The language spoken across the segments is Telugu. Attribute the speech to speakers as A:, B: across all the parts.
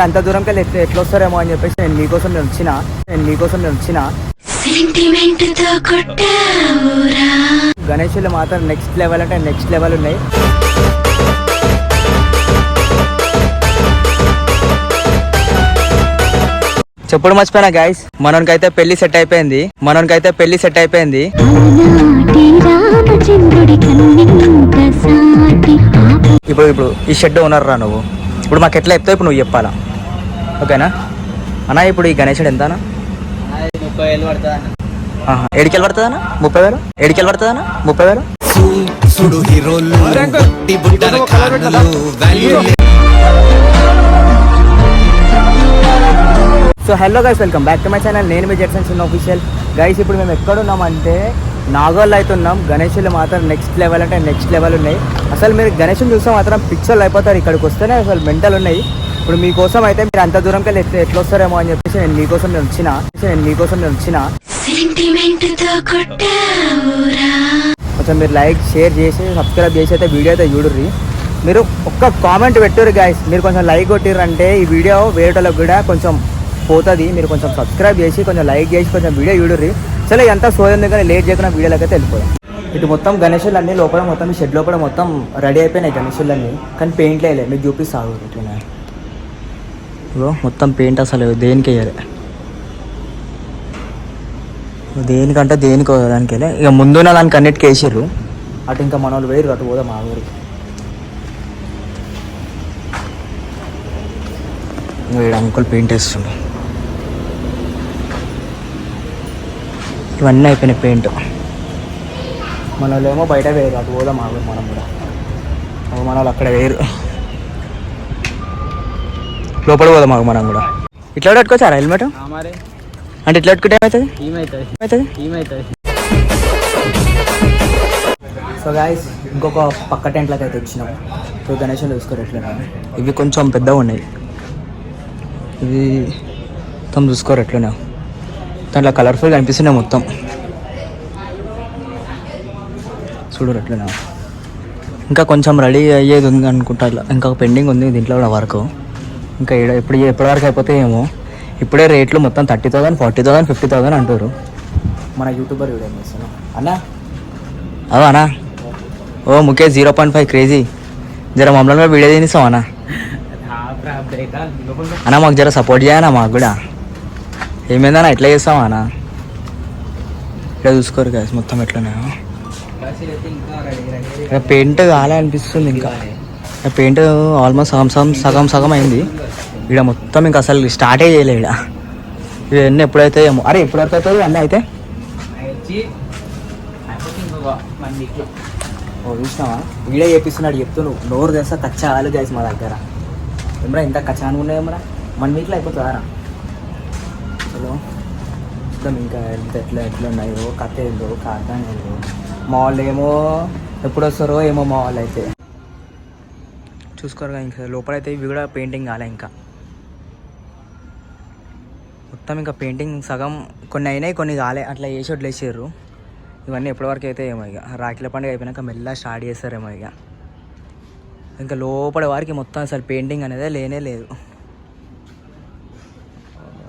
A: అంత దూరంకి వెళ్ళి ఎట్లా వస్తారేమో అని చెప్పేసి నేను మీకోసం వచ్చిన గణేషులు మాత్రం నెక్స్ట్ లెవెల్ అంటే నెక్స్ట్ లెవెల్ ఉన్నాయి. చెప్పుడు మర్చిపోయినా గైస్, మనోనికైతే పెళ్లి సెట్ అయిపోయింది. ఇప్పుడు ఈ షెడ్ ఓనర్ రా నువ్వు. ఇప్పుడు మాకు ఎట్లా చెప్తావు, ఇప్పుడు నువ్వు చెప్పాలా, ఓకేనా అన్నా? ఇప్పుడు ఈ గణేశుడు ఎంత అన్న?
B: 30,000 పడుతుందా?
A: ఏడికెళ్ళి పడుతుందన్నా? 30,000 ఏడికెళ్ళి పడుతుందన్నా? 30,000. So hello guys, welcome back to my channel. నేను మీ జెట్సన్ చిన్న ఆఫీషియల్. గైస్ ఇప్పుడు మేము ఎక్కడున్నామంటే నాగోల్లో అయితే ఉన్నాం. గణేషులు మాత్రం నెక్స్ట్ లెవెల్ అంటే నెక్స్ట్ లెవెల్ ఉన్నాయి. అసలు మీరు గణేషుని చూస్తే మాత్రం పిక్చర్లు అయిపోతారు. ఇక్కడికి వస్తేనే అసలు మెంటల్ ఉన్నాయి. ఇప్పుడు మీకోసం అయితే మీరు అంత దూరంకి వెళ్ళి ఎట్లా వస్తారేమో అని చెప్పేసి నేను మీకోసం వచ్చిన కొంచెం మీరు లైక్ షేర్ చేసి సబ్స్క్రైబ్ చేసి అయితే వీడియో అయితే చూడుర్రి. మీరు ఒక్క కామెంట్ పెట్టుర్రు గైస్. మీరు కొంచెం లైక్ కొట్టిర్రంటే ఈ వీడియో వేరేటోళ్ళకి కూడా కొంచెం పోతుంది. మీరు కొంచెం సబ్స్క్రైబ్ చేసి కొంచెం లైక్ చేసి కొంచెం వీడియో చూడుర్రి. సరే ఎంత సోదంది కానీ లేట్ చేయకుండా వీడియోలోకి అయితే వెళ్ళిపోయాం. ఇటు మొత్తం గణేషులు అన్నీ లోపల మొత్తం ఈ షెడ్ లోపల మొత్తం రెడీ అయిపోయినాయి గణేషులన్నీ, కానీ పెయింట్ వేయలే. మీకు చూపిస్తాను ఇట్లా మొత్తం పెయింట్ అసలు దేనికి వేయాలి, దేనికంటే దేనికి దానికి వెళ్ళి ఇక ముందున్న దానికి అన్నిటికీ వేసారు. అటు ఇంకా మన వాళ్ళు వేరు, అటు పోదాం మా ఊరికి. వీడు అంకుల్ పెయింట్ వేస్తుండు. ఇవన్నీ అయిపోయినాయి పెయింట్. మన వాళ్ళు ఏమో బయట వేరు, అటు పోదాం మా ఊరు. మనం కూడా మన వాళ్ళు అక్కడ వేరు, లోపల పోదాం మాకు. మనం కూడా ఇట్లా పెట్టుకోవచ్చారా హెల్మెట్? అంటే ఇట్లా పెట్టుకుంటే ఏమవుతుంది? సో గాయస్ ఇంకొక పక్క టెంట్లోకి అయితే వచ్చినాం. సో గణేషులు చూసుకోరు ఎట్లా. ఇవి కొంచెం పెద్దగా ఉన్నాయి, ఇవి మొత్తం చూసుకోరు ఎట్లనే. దాంట్లో కలర్ఫుల్గా అనిపిస్తున్నాయి మొత్తం. చూడరు ఎట్లనే. ఇంకా కొంచెం రెడీ అయ్యేది ఉంది అనుకుంటా. ఇంకా పెండింగ్ ఉంది దీంట్లో కూడా వర్క్. ఇంకా ఎప్పటివరకు అయిపోతే ఏమో. ఇప్పుడే రేట్లు మొత్తం 30,000, 40,000, 50,000 అంటారు. మన యూట్యూబర్ వీడియో చేస్తున్నాం అన్నా. అన్నా ఓ ముఖేష్ 0.5 క్రేజీ జర మమ్మల్ని వీడియో తీనిస్తాం అన్నా. అన్నా మాకు జర సపోర్ట్ చేయనా, మాకు కూడా ఏమైందన్నా ఎట్లా చేస్తావా అన్నా? ఇట్లా చూసుకోరు కదా మొత్తం ఎట్లనే. పెయింట్ కాలే అనిపిస్తుంది. ఇంకా పెయింట్ ఆల్మోస్ట్ సగం అయింది. ఇక్కడ మొత్తం ఇంకా అసలు స్టార్టే చేయలే. ఇక్కడ ఇవన్నీ ఎప్పుడైతే ఏమో. అరే ఎప్పుడైతే అవుతుంది అన్నీ అయితే చూసినావా? వీడియో చేపిస్తున్నాడు చెప్తూ నువ్వు నోరు తెస్తా కచ్చాలు గైస్ మా దగ్గర. ఏమరా ఇంత కచ్చాను ఉన్నాయేమరా 1 వీక్లో అయిపోతుందా? హలో మొత్తం ఇంకా ఎట్లా ఉన్నాయో కథ ఏందో కార్థం ఏందో. మా వాళ్ళు ఏమో ఎప్పుడు వస్తారో ఏమో. మా వాళ్ళు అయితే చూసుకోరుగా. ఇంకా లోపలైతే ఇవి కూడా పెయింటింగ్ కాలే. ఇంకా మొత్తం ఇంకా పెయింటింగ్ సగం కొన్ని అయినాయి, కొన్ని కాలే. అట్లా వేసి వదిలేసారు. ఇవన్నీ ఎప్పటివరకు అయితే ఏమో. ఇక రాఖీల పండుగ అయిపోయినాక మెల్ల స్టార్ట్ చేస్తారేమో. ఇక ఇంకా లోపల వారికి మొత్తం అసలు పెయింటింగ్ అనేది లేనే లేదు.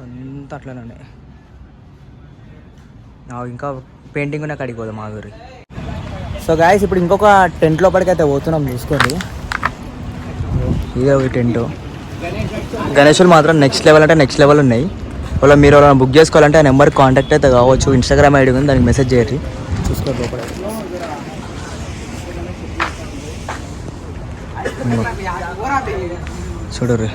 A: అంత అట్లనే ఉన్నాయి. ఇంకా పెయింటింగ్ ఉన్న కాడికి పోదాం మా ఊరి. సో గాయస్ ఇప్పుడు ఇంకొక టెంట్ లోపలికి అయితే పోతున్నాం. చూసుకోండి ఇదే ఒక టెంట్. గణేషులు మాత్రం నెక్స్ట్ లెవెల్ అంటే నెక్స్ట్ లెవెల్ ఉన్నాయి. వాళ్ళ మీరు ఎవరైనా బుక్ చేసుకోవాలంటే ఆ నెంబర్కి కాంటాక్ట్ అయితే కావచ్చు. ఇన్స్టాగ్రామ్ ఐడి ఉంది, దానికి మెసేజ్ చేయరు. చూసుకోండి లోపల చూడరు.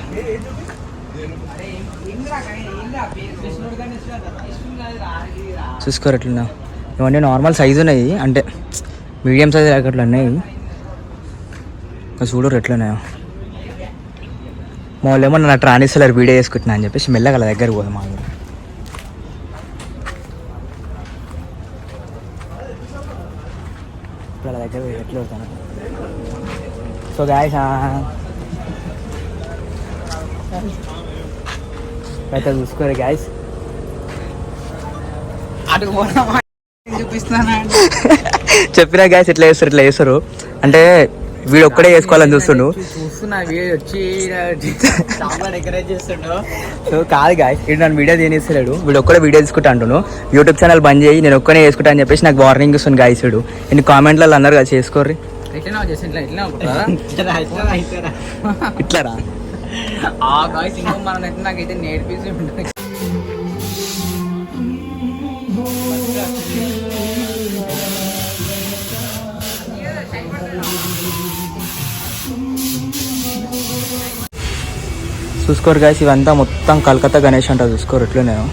A: చూసుకోరు ఎట్లా. ఇవన్నీ నార్మల్ సైజు ఉన్నాయి, అంటే మీడియం సైజ్ అట్లా ఉన్నాయి. చూడరు ఎట్లున్నాయో. మా వాళ్ళు ఏమో నన్ను ట్రాన్స్ఫర్ వీడియో చేసుకుంటున్నా అని చెప్పేసి మెల్లగా వాళ్ళ దగ్గర పోదాం. మా ఊరు వాళ్ళ దగ్గర ఎట్లా వెళ్తాను. సో గాయస్ అయితే చూసుకోరు గాయస్.
B: చూపిస్తాను
A: చెప్పినా గాయస్ ఇట్లా చేస్తారు అంటే వీడు ఒక్కడే చేసుకోవాలని చూస్తుండు.
B: చూస్తున్నా వచ్చి సాంబార్ ఎంకరేజ్ చేస్తుండో.
A: సో కాదు గాయస్, వీడు నన్ను వీడియో తీనిస్తలేడు. వీడు ఒక్కడే వీడియో తీసుకుంటా అంటును. యూట్యూబ్ ఛానల్ బంద్ చేయి, నేను ఒక్కనే చేసుకుంటా అని చెప్పేసి నాకు వార్నింగ్ ఇస్తుంది గాయస్. వీడు నేను కామెంట్లలో అందరు కలిసి చేసుకోర్రి. ఇట్లారా
B: నాకైతే నేర్పిసి ఉంటుంది.
A: చూసుకోరు గాయస్, ఇవంతా మొత్తం కలకత్తా గణేష్ అంట. చూసుకోరు ఎట్లా నేను